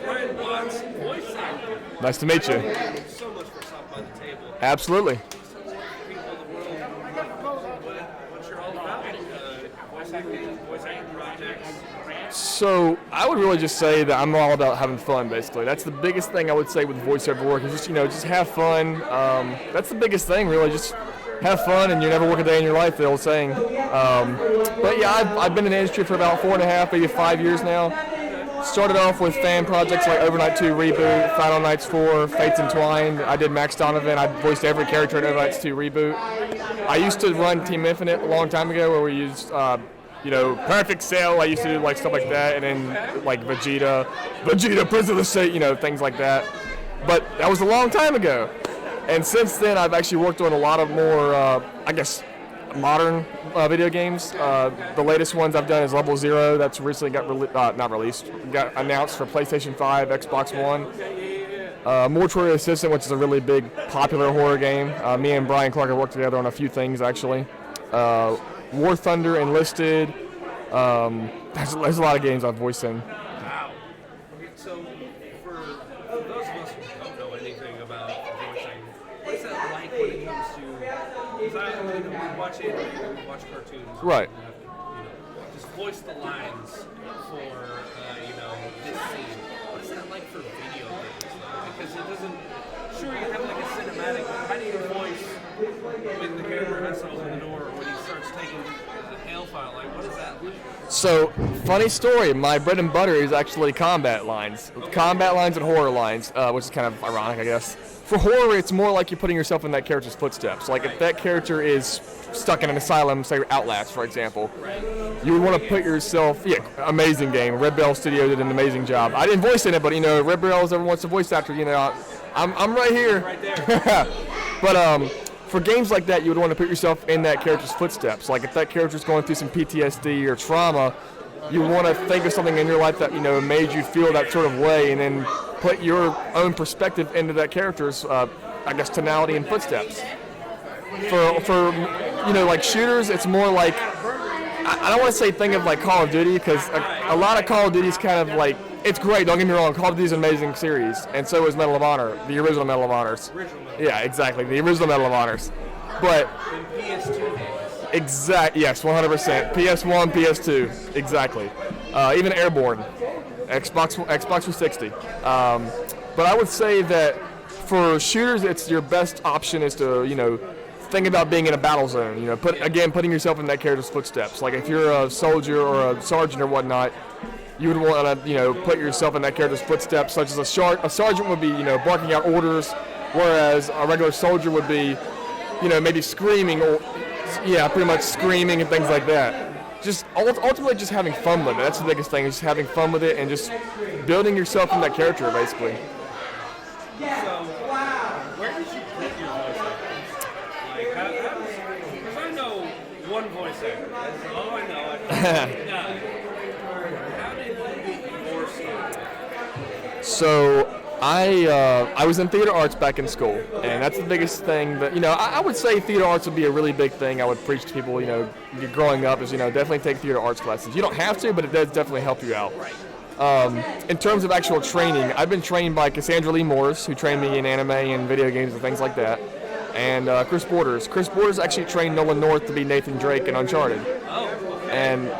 Brian Watts, voice actor. Nice to meet you. So much for South by the Table. Absolutely. People of the world, what you're all about. Voice acting projects. So I would really just say that I'm all about having fun, basically. That's the biggest thing I would say with voiceover work is just have fun. That's the biggest thing, really. Just have fun, and you never work a day in your life, the old saying. But yeah, I've been in the industry for about 4.5, maybe 5 years now. Started off with fan projects like Overnight 2 Reboot, Final Nights 4, Fates Entwined. I did Max Donovan. I voiced every character in Overnight 2 Reboot. I used to run Team Infinite a long time ago where we used Perfect Cell. I used to do like stuff like that, and then like Vegeta, Prince of the State, things like that. But that was a long time ago. And since then, I've actually worked on a lot of more, modern video games. The latest ones I've done is Level Zero. That's recently got got announced for PlayStation 5, Xbox One. Mortuary Assistant, which is a really big, popular horror game. Me and Brian Clark have worked together on a few things, actually. War Thunder, Enlisted. There's a lot of games I've voiced in. Wow. Okay, so for those of us who don't know anything about voicing, what's that like when it comes to? Because we watch anime, we watch cartoons. Right. Just voice the lines for this scene. What is that like for video games? Because it doesn't. Sure, you have like a cinematic. But how do you voice when the character has to open the door or when he starts taking the hail file? Like, what is that like? So, funny story, my bread and butter is actually combat lines. Okay. Combat lines and horror lines, which is kind of ironic, I guess. For horror, it's more like you're putting yourself in that character's footsteps. Like, if that character is stuck in an asylum, say Outlast, for example, you would want to put yourself, amazing game. Red Bell Studio did an amazing job. I didn't voice in it, but, Red Bell's everyone wants a voice actor, I'm right here. Right there. But, for games like that, you would want to put yourself in that character's footsteps. Like if that character's going through some PTSD or trauma, you want to think of something in your life that made you feel that sort of way, and then put your own perspective into that character's, tonality and footsteps. For like shooters, it's more like I don't want to say think of like Call of Duty because a lot of Call of Duty is kind of like. It's great, don't get me wrong, Call of Duty is an amazing series, and so is Medal of Honor, the original Medal of Honors. Yeah, exactly, the original Medal of Honors. But PS2 days. Yes, 100%. PS1, PS2, exactly. Even Airborne, Xbox 360. But I would say that for shooters, it's your best option is to, think about being in a battle zone. Putting yourself in that character's footsteps. Like if you're a soldier or a sergeant or whatnot, you would want to, put yourself in that character's footsteps, such as a sergeant would be, barking out orders, whereas a regular soldier would be, maybe screaming or, pretty much screaming and things like that. Just ultimately just having fun with it. That's the biggest thing, just having fun with it and just building yourself in that character, basically. So, where did you get your voice actors? Because I know one voice actor. That's all I know. So I was in theater arts back in school, and that's the biggest thing that, I would say theater arts would be a really big thing I would preach to people, growing up is, definitely take theater arts classes. You don't have to, but it does definitely help you out. In terms of actual training, I've been trained by Cassandra Lee Morris, who trained me in anime and video games and things like that, and Chris Borders. Chris Borders actually trained Nolan North to be Nathan Drake in Uncharted. Oh, okay. And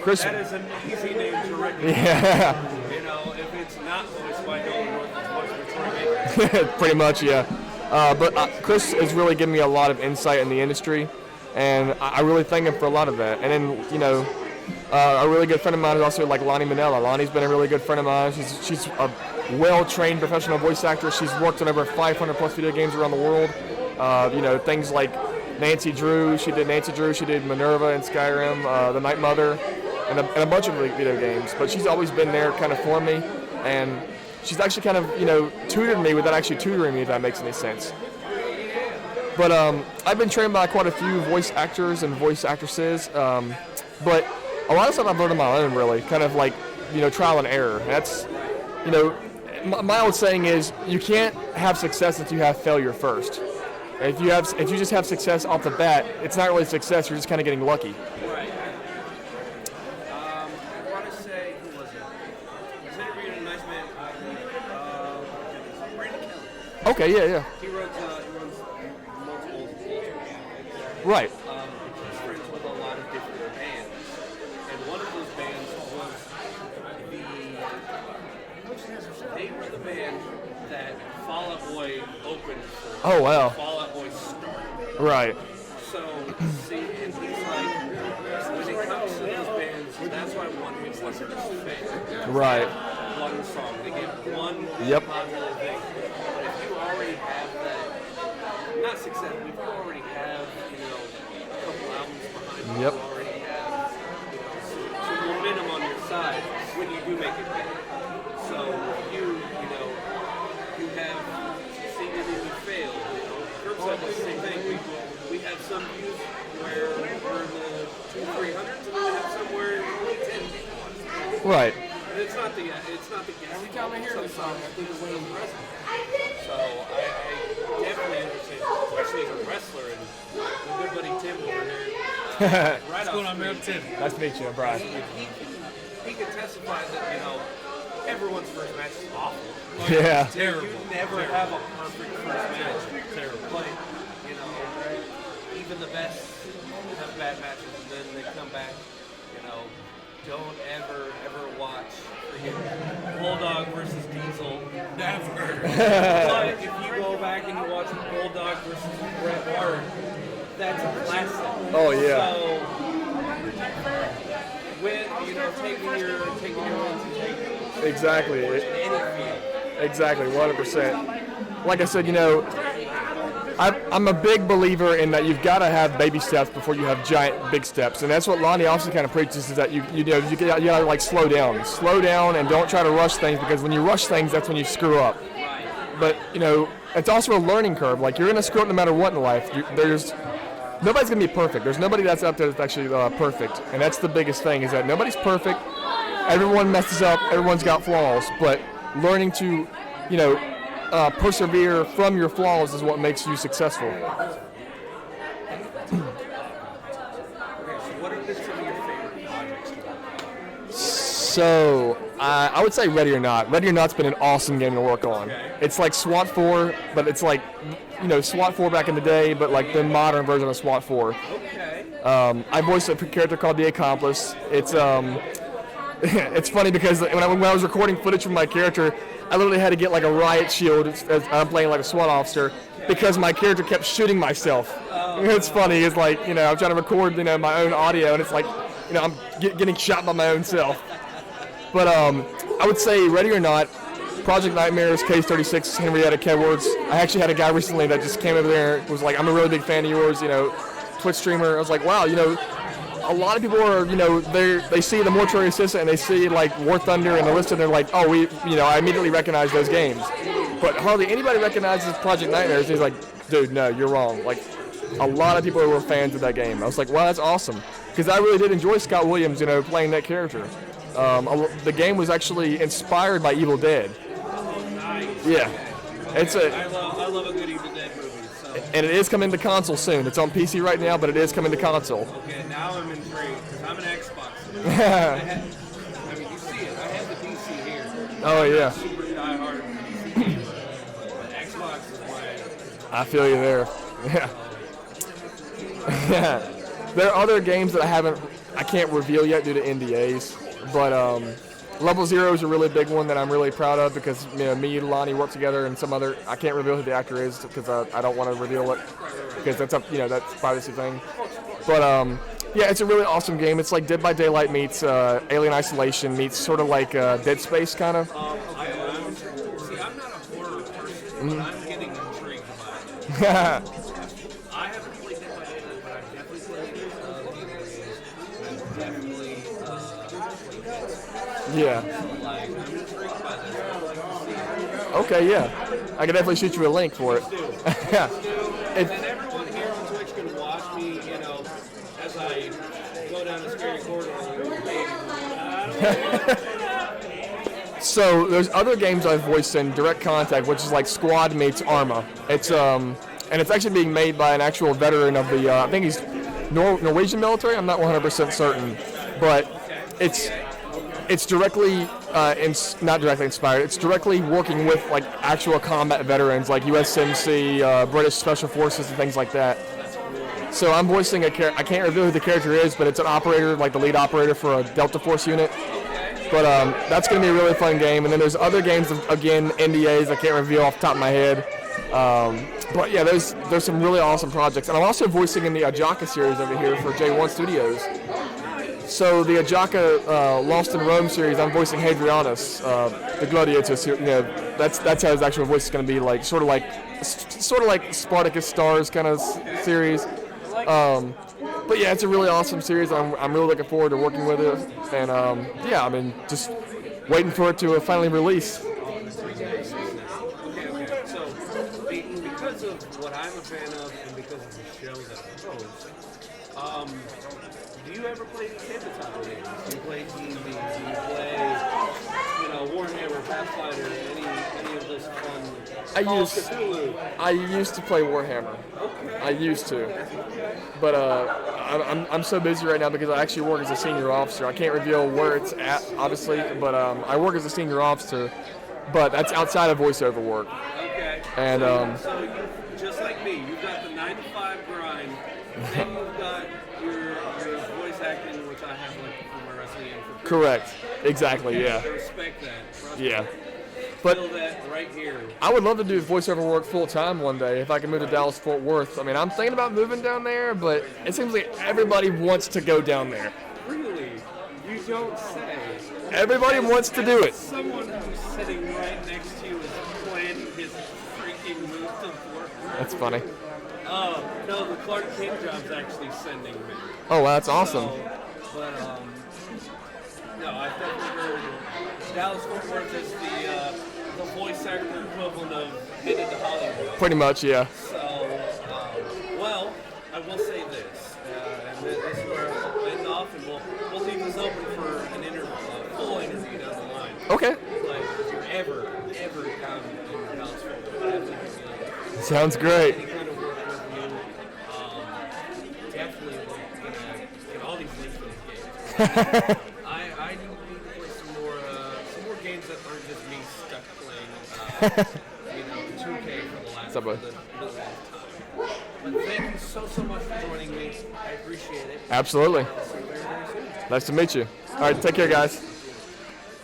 Chris... That is an easy name to recognize. Yeah. If it's not voiced by Nolan North, it's voiced by Troy Baker. Pretty much, yeah. But Chris has really given me a lot of insight in the industry, and I really thank him for a lot of that. And then, a really good friend of mine is also like Lonnie Manella. Lonnie's been a really good friend of mine. She's a well-trained professional voice actor. She's worked on over 500 plus video games around the world. Things like Nancy Drew. She did Nancy Drew. She did Minerva in Skyrim, The Night Mother, and a bunch of video games. But she's always been there kind of for me, and she's actually kind of, tutored me without actually tutoring me, if that makes any sense. But I've been trained by quite a few voice actors and voice actresses, but a lot of stuff I've learned on my own, really, kind of like, trial and error. That's, my old saying is, you can't have success until you have failure first. If you just have success off the bat, it's not really success, you're just kind of getting lucky. Okay, yeah. He runs multiple games. Right. He's friends with a lot of different bands, and one of those bands was they were the band that Fall Out Boy opened for. Oh, wow. Fall Out Boy started. Right. So, see, and he's like, when it comes to those bands, that's why one hit wonders fail. Right. One song, they get one Yep. popular thing. But if you already have that, not success, but if you already have, a couple albums behind you, Yep. you already have, some momentum on your side when you do make it big. So, you have succeeded and you failed. Curbside does the same thing. We have some views where we're in the 200-300s, and we have somewhere in the 10. Right. And it's not the every time I hear this song, I think of William Presley. So I definitely understand, especially as a wrestler, and my good buddy Tim over here. What's going on, man? Tim. Nice to meet you, Brian. He can testify that everyone's first match is awful. Yeah. Terrible. You never have a perfect first match. Terrible. But even the best have bad matches, and then they come back. Don't ever watch Bulldog versus Diesel. Never. But if you go back and you watch Bulldog versus Bret Hart, that's a classic. Oh yeah. So when taking your wins and taking Exactly. Exactly. 100%. Like I said, I'm a big believer in that you've got to have baby steps before you have giant big steps, and that's what Lonnie also kind of preaches, is that you gotta like slow down and don't try to rush things, because when you rush things, that's when you screw up. But it's also a learning curve. Like, you're gonna screw up no matter what in life. Nobody's gonna be perfect. There's nobody that's out there that's actually perfect, and that's the biggest thing, is that nobody's perfect. Everyone messes up. Everyone's got flaws, but learning to persevere from your flaws is what makes you successful. What are some of your favorite projects to work on? So, I would say Ready or Not. Ready or Not's been an awesome game to work on. It's like SWAT 4, but it's like, SWAT 4 back in the day, but like the modern version of SWAT 4. Okay. I voiced a character called The Accomplice. It's it's funny because when I was recording footage from my character, I literally had to get like a riot shield as I'm playing like a SWAT officer, because my character kept shooting myself. It's funny. It's like, I'm trying to record, my own audio, and it's like, I'm getting shot by my own self. But I would say Ready or Not, Project Nightmares, Case 36, Henrietta Kedwards. I actually had a guy recently that just came over there and was like, I'm a really big fan of yours, Twitch streamer. I was like, wow, a lot of people are, they see the Mortuary Assistant and they see like War Thunder and the list, and they're like, oh, I immediately recognize those games. But hardly anybody recognizes Project Nightmares. And he's like, dude, no, you're wrong. Like, a lot of people were fans of that game. I was like, wow, that's awesome. Because I really did enjoy Scott Williams, playing that character. The game was actually inspired by Evil Dead. Nice. Yeah. I love a good Evil Dead movie. So. And it is coming to console soon. It's on PC right now, but it is coming to console. Okay, now I'm intrigued, because I'm an Xbox. You see it. I have the PC here. Oh, yeah. Super diehard PC gamer. But Xbox is my... I feel you there. Yeah. There are other games that I can't reveal yet due to NDAs, but Level Zero is a really big one that I'm really proud of, because me and Lonnie work together, and some other, I can't reveal who the actor is because I don't want to reveal it, because that's that's a privacy thing. But yeah, it's a really awesome game. It's like Dead by Daylight meets Alien Isolation meets sort of like Dead Space kind of. See, I'm not a horror person, but I'm getting intrigued by it. I haven't played Dead by Daylight, but I've definitely played video games. I've definitely played this. Yeah. Like, I'm intrigued by this. I'd like to see it. Okay, yeah. I can definitely shoot you a link for it. Yeah. And then everyone here on Twitch can watch me, as I go down the scary corridor. So there's other games I've voiced in Direct Contact, which is like Squad meets Arma. It's and it's actually being made by an actual veteran of the I think he's Norwegian military. I'm not 100% certain, but it's directly not directly inspired. It's directly working with like actual combat veterans, like USMC, British Special Forces, and things like that. So I'm voicing a character. I can't reveal who the character is, but it's an operator, like the lead operator for a Delta Force unit. But that's going to be a really fun game. And then there's other games, again, NDAs I can't reveal off the top of my head. But yeah, there's some really awesome projects. And I'm also voicing in the Ajaka series over here for J1 Studios. So the Ajaka Lost in Rome series, I'm voicing Hadrianus, the Gladiatus. You know, that's how his actual voice is going to be, like sort of like Spartacus Stars kind of series. But yeah, it's a really awesome series. I'm really looking forward to working with it, and yeah, I mean, just waiting for it to finally release. Okay. So, because of what I'm a fan of, and because of the show that I host, do you ever play any tabletop games? Do you play D&D? Do you play, Warhammer, Pathfinder, any of this fun? I used to play Warhammer. Okay. I used to, but I'm so busy right now because I actually work as a senior officer. I can't reveal where it's at, obviously, but I work as a senior officer. But that's outside of voiceover work. Okay. And so you, just like me, you've got the 9-to-5 grind, then you've got your voice acting, which I have like for my wrestling and for correct. Exactly. Yeah. I respect that. Trust yeah. Me. But Feel that right here. I would love to do voiceover work full time one day if I could move to Dallas Fort Worth. I mean, I'm thinking about moving down there, but it seems like everybody wants to go down there. Really? You don't say. Everybody wants to do it. Someone who's sitting right next to you is planning his freaking move to Fort Worth. That's funny. Oh, no, the Clark Kent job's actually sending me. Oh, wow, that's awesome. But, no, I've definitely heard Dallas Fort Worth is the voice actor equivalent of headed to Hollywood. Pretty much, yeah. So, well, I will say this, and this is where I'll end off, and we'll leave this open for an full interview down the line. Okay. Like, if you're ever down in Dallas Fort Worth, definitely hit me up. Sounds great. Any kind of work with you, definitely get all these links for these games. I do need to play some more games that aren't just me stuck playing, 2K for the last million time. But thank you so much for joining me. I appreciate it. Absolutely. I'll see you very soon. Nice to meet you. All right, take care, guys.